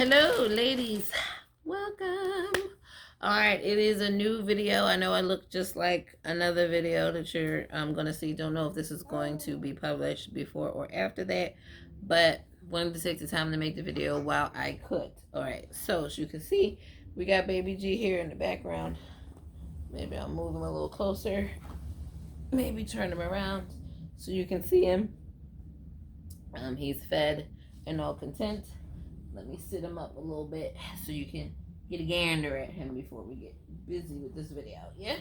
Hello, ladies. Welcome. All right, it is a new video. I know I look just like another video that you're going to see. Don't know if this is going to be published before or after that, but wanted to take the time to make the video while I could. All right, so as you can see, we got Baby G here in the background. Maybe I'll move him a little closer. Maybe turn him around so you can see him. He's fed and all content. Let me sit him up a little bit so you can get a gander at him before we get busy with this video. Yeah?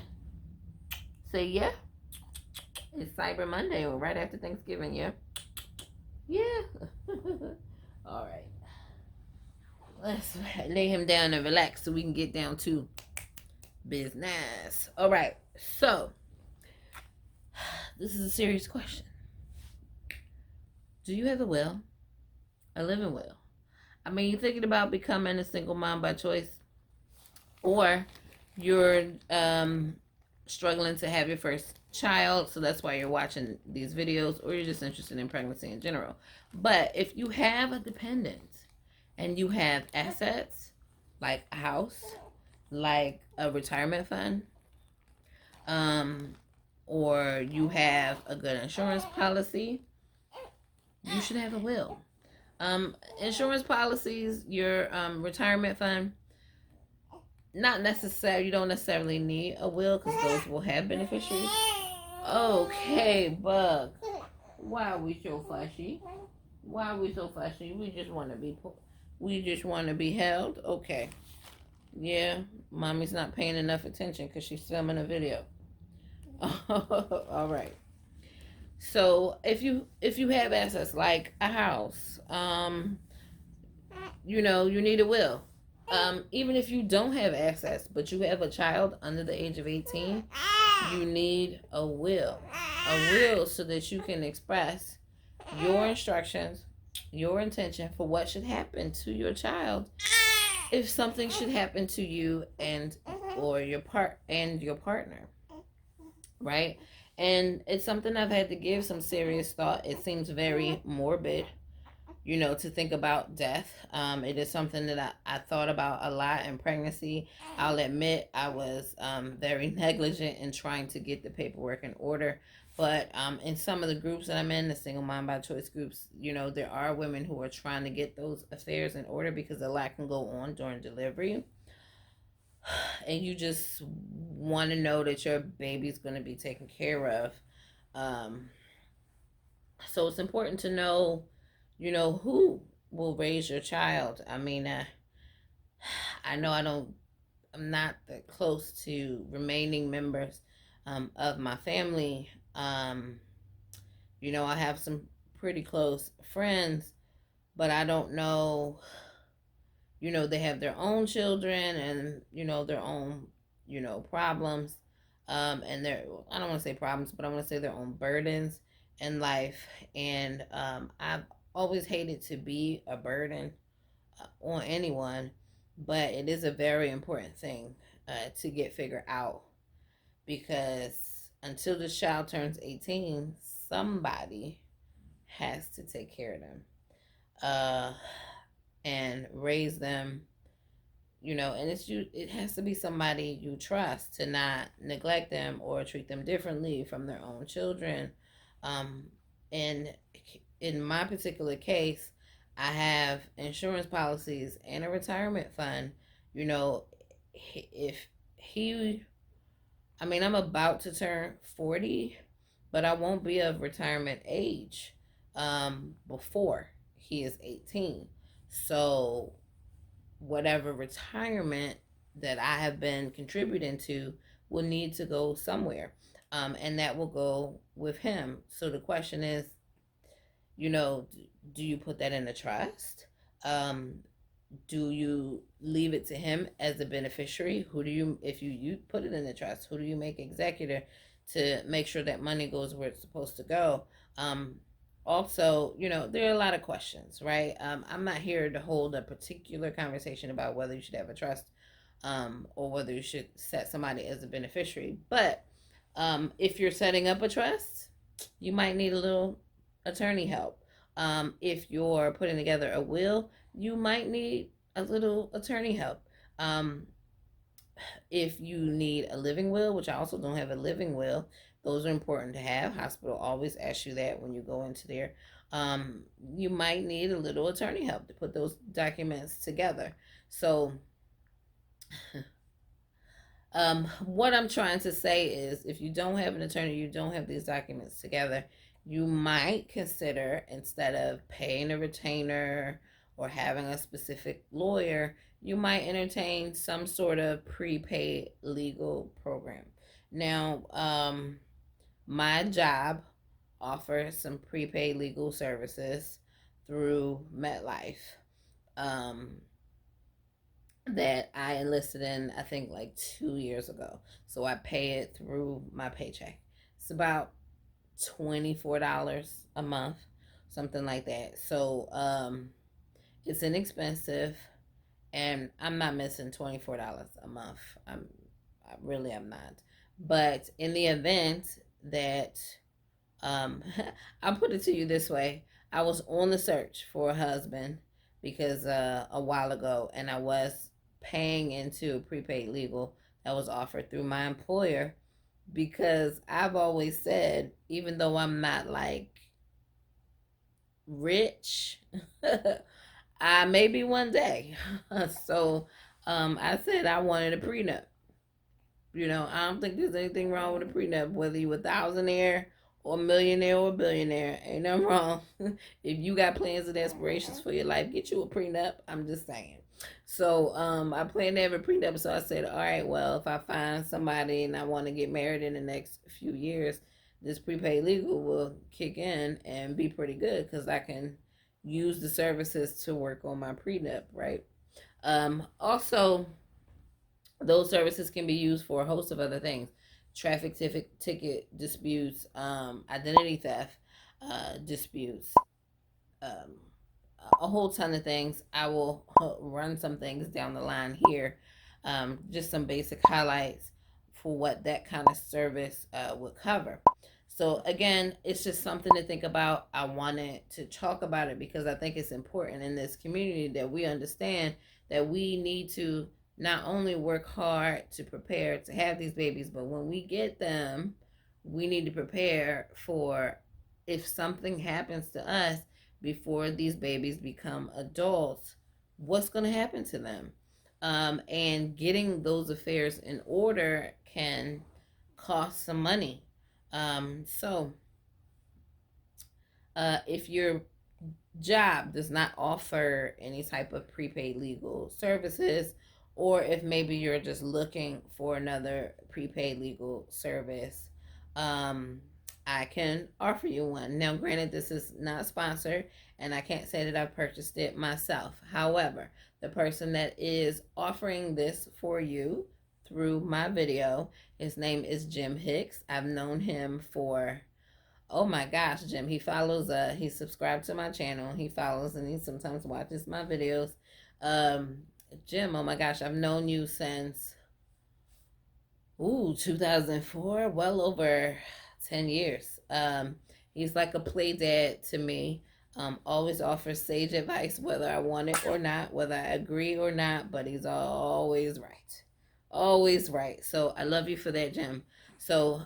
Say yeah? It's Cyber Monday or right after Thanksgiving, yeah? Yeah. All right. Let's lay him down and relax so we can get down to business. All right. So, this is a serious question. Do you have a will? A living will? I mean, you're thinking about becoming a single mom by choice, or you're struggling to have your first child, so that's why you're watching these videos, or you're just interested in pregnancy in general. But if you have a dependent and you have assets like a house, like a retirement fund, or you have a good insurance policy, you should have a will. Insurance policies, your retirement fund, not necessary. You don't necessarily need a will because those will have beneficiaries. Okay, Bug. Why are we so fussy? Why are we so fussy? We just want to be held. Okay. Yeah, mommy's not paying enough attention because she's filming a video. All right. So if you have assets like a house, you need a will. Even if you don't have assets, but you have a child under the age of 18, you need a will. A will so that you can express your instructions, your intention for what should happen to your child if something should happen to you or your partner, right? And it's something I've had to give some serious thought. It seems very morbid, to think about death. It is something that I thought about a lot in pregnancy. I'll admit I was very negligent in trying to get the paperwork in order. But in some of the groups that I'm in, the single mom by choice groups, there are women who are trying to get those affairs in order because a lot can go on during delivery. And you just want to know that your baby's going to be taken care of. So it's important to know, who will raise your child. I mean, I know I'm not that close to remaining members of my family. I have some pretty close friends, but I don't know. They have their own children and, their own, problems. And I don't want to say problems, but I want to say their own burdens in life. And I've always hated to be a burden on anyone, but it is a very important thing to get figured out because until the child turns 18, somebody has to take care of them. And raise them, and it has to be somebody you trust to not neglect them or treat them differently from their own children. And in my particular case, I have insurance policies and a retirement fund. I'm about to turn 40, but I won't be of retirement age before he is 18. So whatever retirement that I have been contributing to will need to go somewhere. And that will go with him. So the question is, do you put that in a trust? Do you leave it to him as a beneficiary? If you put it in the trust, who do you make executor to make sure that money goes where it's supposed to go? Also, there are a lot of questions, right? I'm not here to hold a particular conversation about whether you should have a trust or whether you should set somebody as a beneficiary. But if you're setting up a trust, you might need a little attorney help. If you're putting together a will, you might need a little attorney help. Um, if you need a living will, which I also don't have a living will, those are important to have. Hospital always asks you that when you go into there. You might need a little attorney help to put those documents together. So, what I'm trying to say is if you don't have an attorney, you don't have these documents together, you might consider, instead of paying a retainer or having a specific lawyer, you might entertain some sort of prepaid legal program. Now, my job offers some prepaid legal services through MetLife. Um, that I enlisted in, I think like 2 years ago. So I pay it through my paycheck. It's about $24 a month, something like that. So it's inexpensive, and I'm not missing $24 a month. I really am not. But in the event that um, I'll put it to you this way. I was on the search for a husband because a while ago, and I was paying into a prepaid legal that was offered through my employer because I've always said, even though I'm not like rich, I maybe one day. So I said I wanted a prenup. I don't think there's anything wrong with a prenup, whether you a thousandaire or a millionaire or a billionaire. Ain't nothing wrong. If you got plans and aspirations for your life, get you a prenup. I'm just saying. So I plan to have a prenup. So I said, all right, well, if I find somebody and I want to get married in the next few years, this prepaid legal will kick in and be pretty good because I can use the services to work on my prenup, right? Also, those services can be used for a host of other things: traffic ticket disputes, identity theft disputes, um, a whole ton of things. I will run some things down the line here, just some basic highlights for what that kind of service would cover. So, again, it's just something to think about. I wanted to talk about it because I think it's important in this community that we understand that we need to not only work hard to prepare to have these babies, but when we get them, we need to prepare for if something happens to us before these babies become adults, what's going to happen to them? And getting those affairs in order can cost some money. So, if your job does not offer any type of prepaid legal services, or if maybe you're just looking for another prepaid legal service, um, I can offer you one. Now, granted, this is not sponsored, and I can't say that I've purchased it myself. However, the person that is offering this for you through my video, his name is Jim Hicks. I've known him for, oh my gosh, Jim. He subscribed to my channel. He follows and he sometimes watches my videos. Um, Jim, oh my gosh, I've known you since 2004, well over 10 years. He's like a play dad to me. Always offers sage advice, whether I want it or not, whether I agree or not, but he's always right. Always right. So I love you for that, Jim. So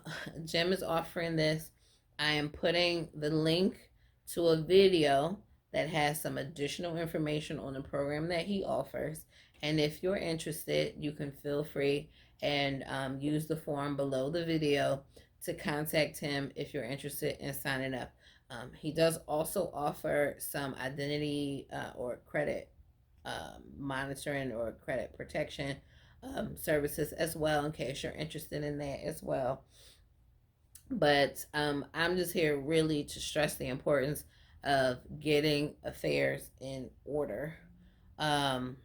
Jim is offering this. I am putting the link to a video that has some additional information on the program that he offers. And if you're interested, you can feel free and use the form below the video to contact him if you're interested in signing up. He does also offer some identity or credit monitoring or credit protection services as well, in case you're interested in that as well. But I'm just here really to stress the importance of getting affairs in order um,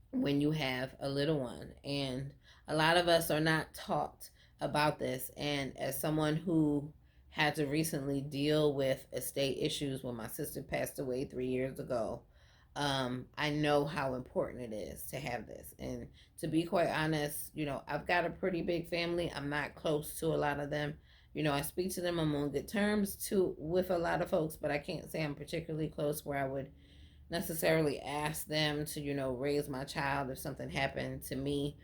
when you have a little one. And a lot of us are not taught about this. And as someone who had to recently deal with estate issues when my sister passed away 3 years ago, I know how important it is to have this. And to be quite honest, I've got a pretty big family. I'm not close to a lot of them. I speak to them. I'm on good terms with a lot of folks, but I can't say I'm particularly close where I would necessarily ask them to, raise my child if something happened to me.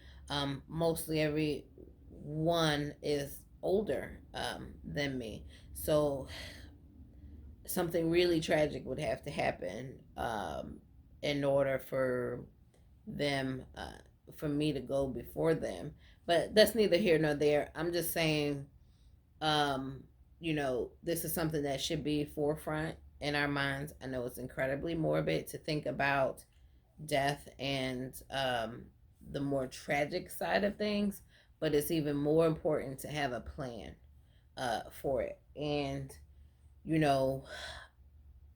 Mostly everyone is older than me. So something really tragic would have to happen in order for them, for me to go before them. But that's neither here nor there. I'm just saying, um, this is something that should be forefront in our minds. I know it's incredibly morbid to think about death and the more tragic side of things, but it's even more important to have a plan for it. And, you know,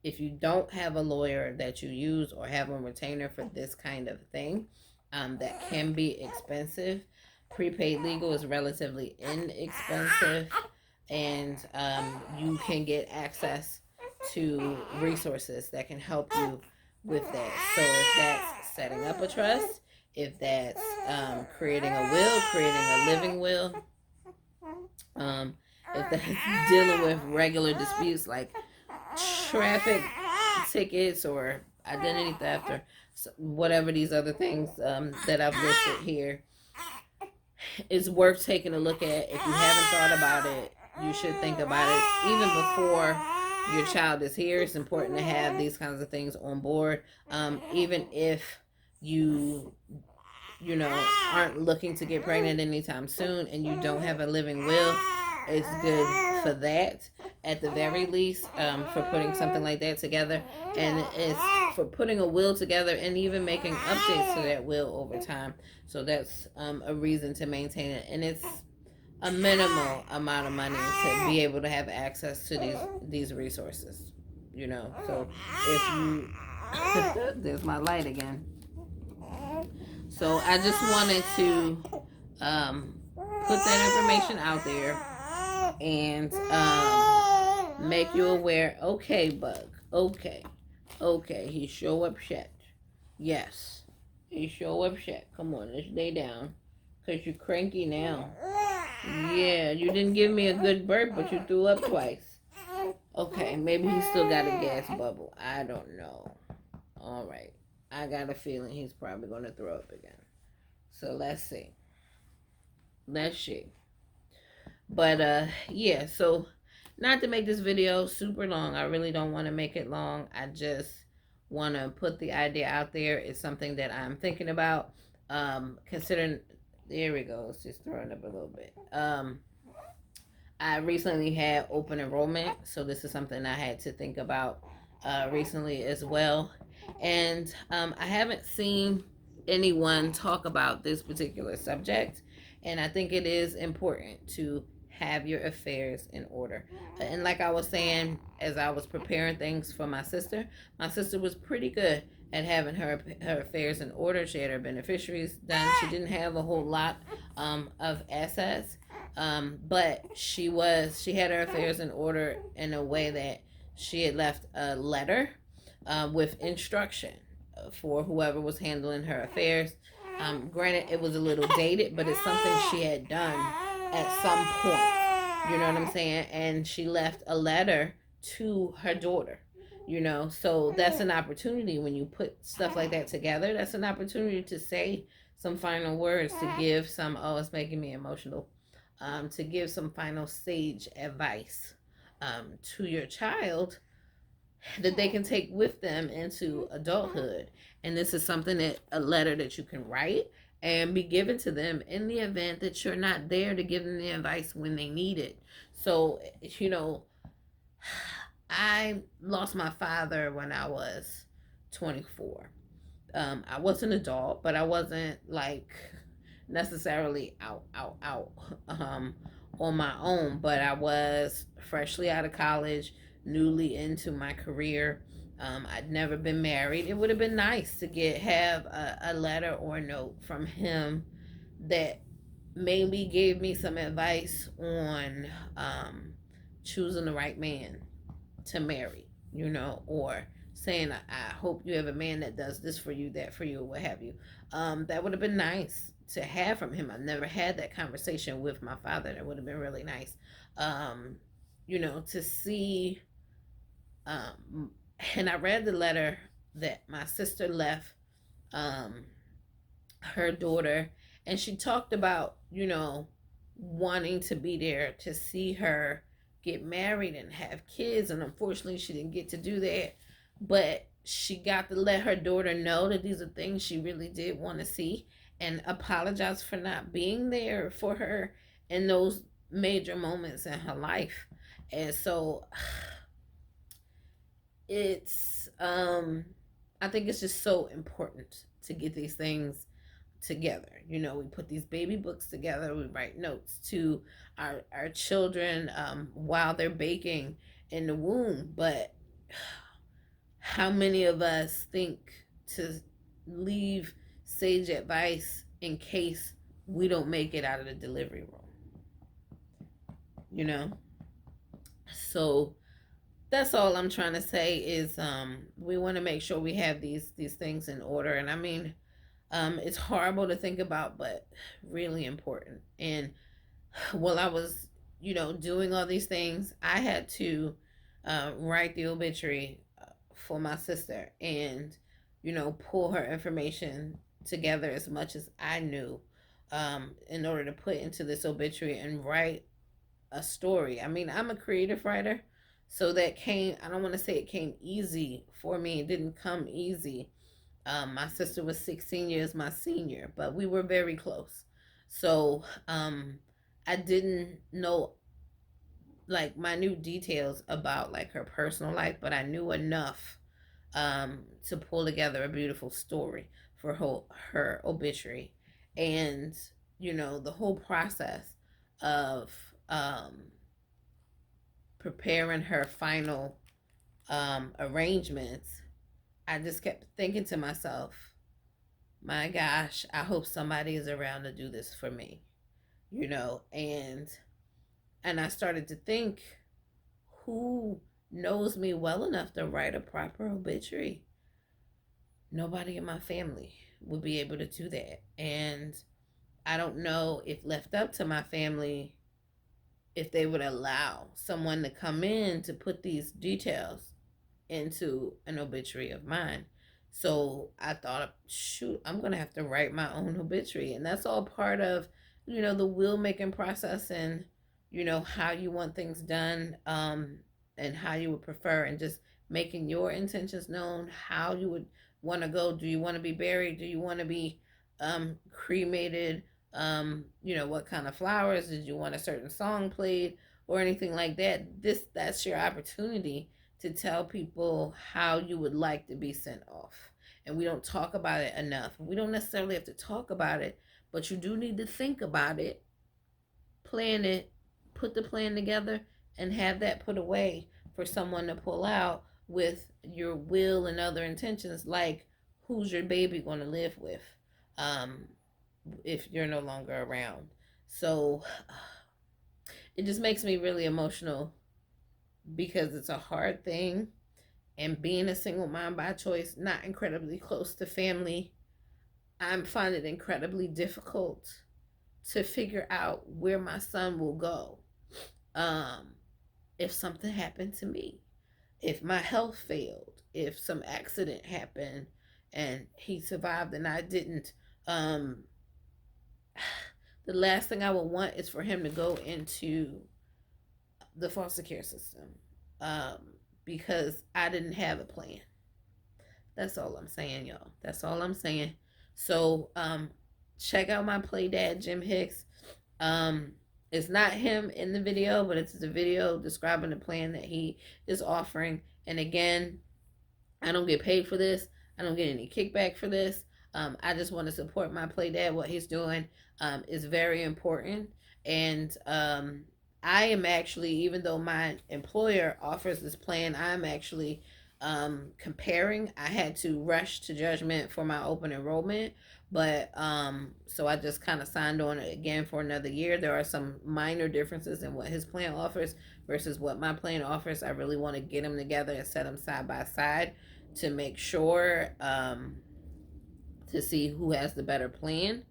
if you don't have a lawyer that you use or have a retainer for this kind of thing, that can be expensive. Prepaid legal is relatively inexpensive, and you can get access to resources that can help you with that. So if that's setting up a trust, if that's creating a will, creating a living will, um, if that's dealing with regular disputes like traffic tickets or identity theft or whatever these other things that I've listed here, it's worth taking a look at. If you haven't thought about it, you should think about it even before your child is here. It's important to have these kinds of things on board, even if you aren't looking to get pregnant anytime soon and you don't have a living will. It's good for that at the very least, for putting something like that together, and it's for putting a will together and even making updates to that will over time. So that's a reason to maintain it, and it's a minimal amount of money to be able to have access to these resources. So if you there's my light again. So I just wanted to put that information out there and make you aware. Okay, Bug. Okay. He show upset. Yes. He show upset. Come on, let's lay down. Because you're cranky now. Yeah, you didn't give me a good burp, but you threw up twice. Okay, maybe he still got a gas bubble. I don't know. All right. I got a feeling he's probably going to throw up again. So let's see. But yeah, so not to make this video super long. I really don't want to make it long. I just want to put the idea out there. It's something that I'm thinking about. Considering, there we go. It's just throwing up a little bit. I recently had open enrollment, so this is something I had to think about recently as well. And I haven't seen anyone talk about this particular subject, and I think it is important to have your affairs in order. And like I was saying, as I was preparing things for my sister was pretty good at having her affairs in order. She had her beneficiaries done. She didn't have a whole lot of assets, but she had her affairs in order in a way that she had left a letter with instruction for whoever was handling her affairs. Granted, it was a little dated, but it's something she had done at some point. You know what I'm saying? And she left a letter to her daughter. So that's an opportunity when you put stuff like that together. That's an opportunity to say some final words, to give some, it's making me emotional, to give some final sage advice to your child that they can take with them into adulthood. And this is something a letter that you can write and be given to them in the event that you're not there to give them the advice when they need it. So, I lost my father when I was 24. I was an adult, but I wasn't like necessarily out on my own, but I was freshly out of college, newly into my career. I'd never been married. It would have been nice to have a letter or a note from him that maybe gave me some advice on choosing the right man to marry, or saying, I hope you have a man that does this for you, that for you, or what have you. That would have been nice to have from him. I've never had that conversation with my father. That would have been really nice. To see, and I read the letter that my sister left um, her daughter, and she talked about, wanting to be there to see her get married and have kids, and unfortunately she didn't get to do that, but she got to let her daughter know that these are things she really did want to see, and apologize for not being there for her in those major moments in her life. And so it's I think it's just so important to get these things together. We put these baby books together, we write notes to our children while they're baking in the womb. But how many of us think to leave sage advice in case we don't make it out of the delivery room? So that's all I'm trying to say is we want to make sure we have these things in order. And I mean, it's horrible to think about, but really important. And while I was, doing all these things, I had to write the obituary for my sister, and pull her information together as much as I knew, in order to put into this obituary and write a story. I mean, I'm a creative writer, so that came, I don't want to say it came easy for me. It didn't come easy. My sister was 16 years my senior, but we were very close. So I didn't know like minute details about like her personal life, but I knew enough to pull together a beautiful story for her obituary. And the whole process of preparing her final arrangements, I just kept thinking to myself, my gosh, I hope somebody is around to do this for me, and I started to think, who knows me well enough to write a proper obituary? Nobody in my family would be able to do that. And I don't know if left up to my family, if they would allow someone to come in to put these details into an obituary of mine. So I thought, shoot, I'm going to have to write my own obituary. And that's all part of, the will making process, and, how you want things done, and how you would prefer, and just making your intentions known, how you would want to go. Do you want to be buried? Do you want to be cremated? What kind of flowers? Did you want a certain song played or anything like that? That's your opportunity to tell people how you would like to be sent off. And we don't talk about it enough. We don't necessarily have to talk about it, but you do need to think about it, plan it, put the plan together, and have that put away for someone to pull out with your will and other intentions, like who's your baby going to live with if you're no longer around. So it just makes me really emotional because it's a hard thing. And being a single mom by choice, not incredibly close to family, I find it incredibly difficult to figure out where my son will go if something happened to me, if my health failed, if some accident happened and he survived and I didn't. The last thing I would want is for him to go into the foster care system because I didn't have a plan. That's all I'm saying, y'all. That's all I'm saying. So check out my play dad, Jim Hicks. It's not him in the video, but it's the video describing the plan that he is offering. And again, I don't get paid for this. I don't get any kickback for this. I just want to support my play dad. What he's doing is very important. And I am actually, even though my employer offers this plan, I'm actually comparing. I had to rush to judgment for my open enrollment, but so I just kind of signed on again for another year. There are some minor differences in what his plan offers versus what my plan offers. I really want to get them together and set them side by side to make sure to see who has the better plan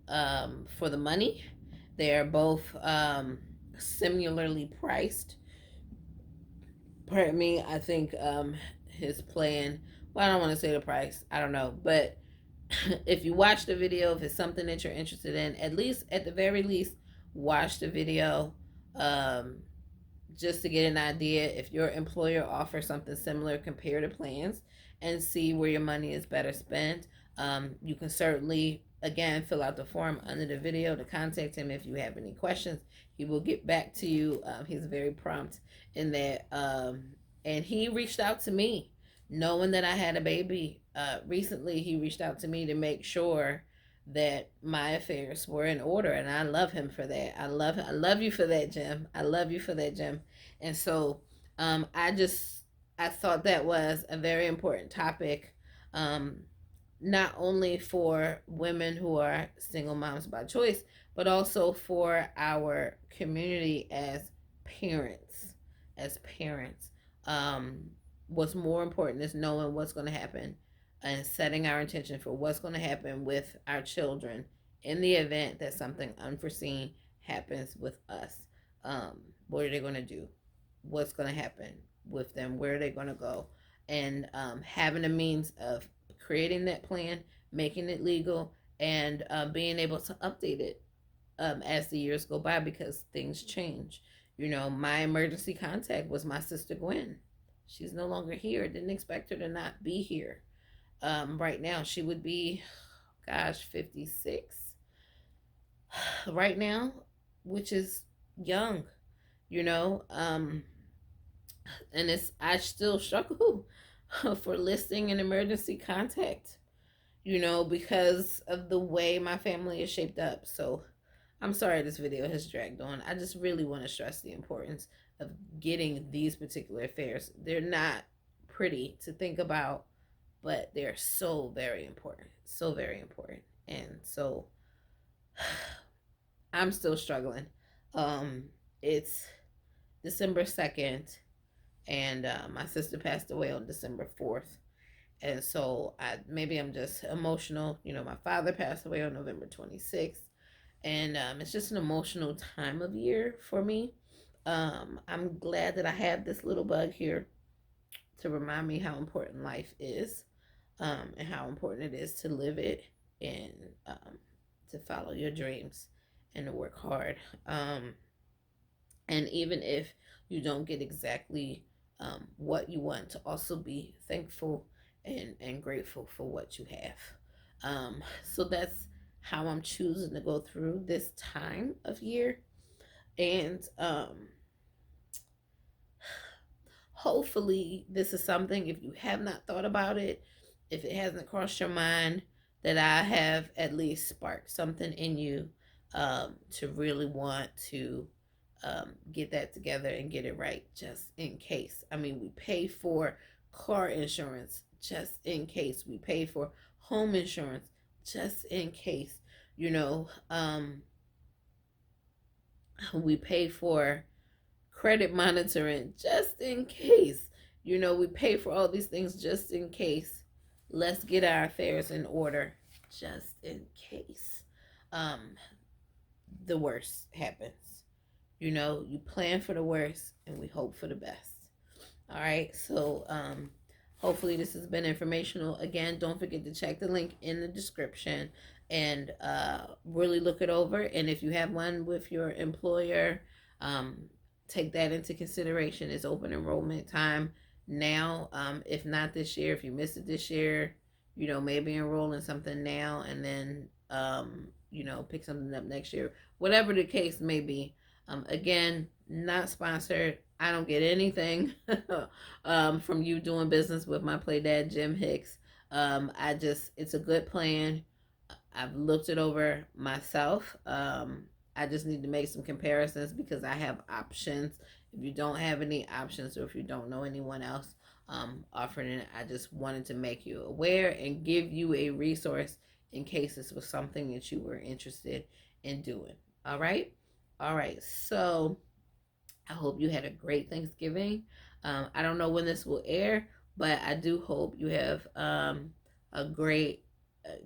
for the money. They are both similarly priced. Pardon me, I think his plan well, I don't want to say the price. I don't know. But if you watch the video, if it's something that you're interested in, at least, at the very least, watch the video. Um, just to get an idea if your employer offers something similar, compare the plans and see where your money is better spent. You can certainly, again, fill out the form under the video to contact him if you have any questions. He will get back to you. He's very prompt in that. And he reached out to me knowing that I had a baby. Recently, he reached out to me to make sure that my affairs were in order, and I love him for that. I love you for that, Jim. I love you for that, Jim. And so I thought that was a very important topic, um, not only for women who are single moms by choice, but also for our community as parents. As parents, what's more important is knowing what's going to happen and setting our intention for what's going to happen with our children in the event that something unforeseen happens with us. What are they going to do? What's going to happen with them? Where are they going to go? And having a means of creating that plan, making it legal, and being able to update it as the years go by, because things change. You know, my emergency contact was my sister Gwen. She's no longer here. Didn't expect her to not be here. Right now, she would be, gosh, 56 right now, which is young, you know. And I still struggle for listing an emergency contact, you know, because of the way my family is shaped up. So I'm sorry this video has dragged on. I just really want to stress the importance of getting these particular affairs. They're not pretty to think about, but they're so very important. So very important. And so I'm still struggling. It's December 2nd, and my sister passed away on December 4th. And so maybe I'm just emotional. You know, my father passed away on November 26th. And it's just an emotional time of year for me. I'm glad that I have this little bug here to remind me how important life is, and how important it is to live it, and to follow your dreams and to work hard. And even if you don't get exactly what you want, to also be thankful and grateful for what you have. So that's how I'm choosing to go through this time of year. And hopefully this is something, if you have not thought about it, if it hasn't crossed your mind, that I have at least sparked something in you to really want to get that together and get it right, just in case. I mean, we pay for car insurance just in case. We pay for home insurance just in case. You know, we pay for credit monitoring just in case. You know, we pay for all these things just in case. Let's get our affairs in order just in case the worst happens. You know, you plan for the worst and we hope for the best. All right, so hopefully this has been informational. Again, don't forget to check the link in the description and really look it over. And if you have one with your employer, take that into consideration. It's open enrollment time now. If not this year, if you missed it this year, you know, maybe enroll in something now and then, you know, pick something up next year. Whatever the case may be. Again, not sponsored. I don't get anything from you doing business with my play dad, Jim Hicks. It's a good plan. I've looked it over myself. I just need to make some comparisons because I have options. If you don't have any options, or if you don't know anyone else offering it, I just wanted to make you aware and give you a resource in case this was something that you were interested in doing. All right? All right. So I hope you had a great Thanksgiving. I don't know when this will air, but I do hope you have a great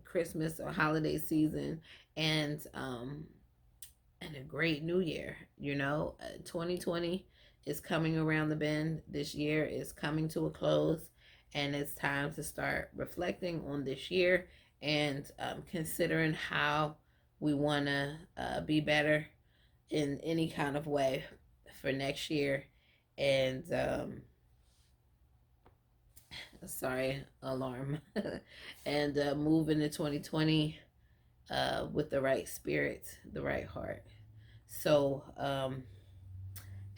Christmas or holiday season, and a great new year. You know, 2020 is coming around the bend. This year is coming to a close, and it's time to start reflecting on this year and considering how we want to be better in any kind of way for next year. And sorry, alarm. And move into 2020 with the right spirit, the right heart. So,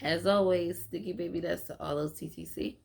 as always, Sticky Baby, that's to all those TTC.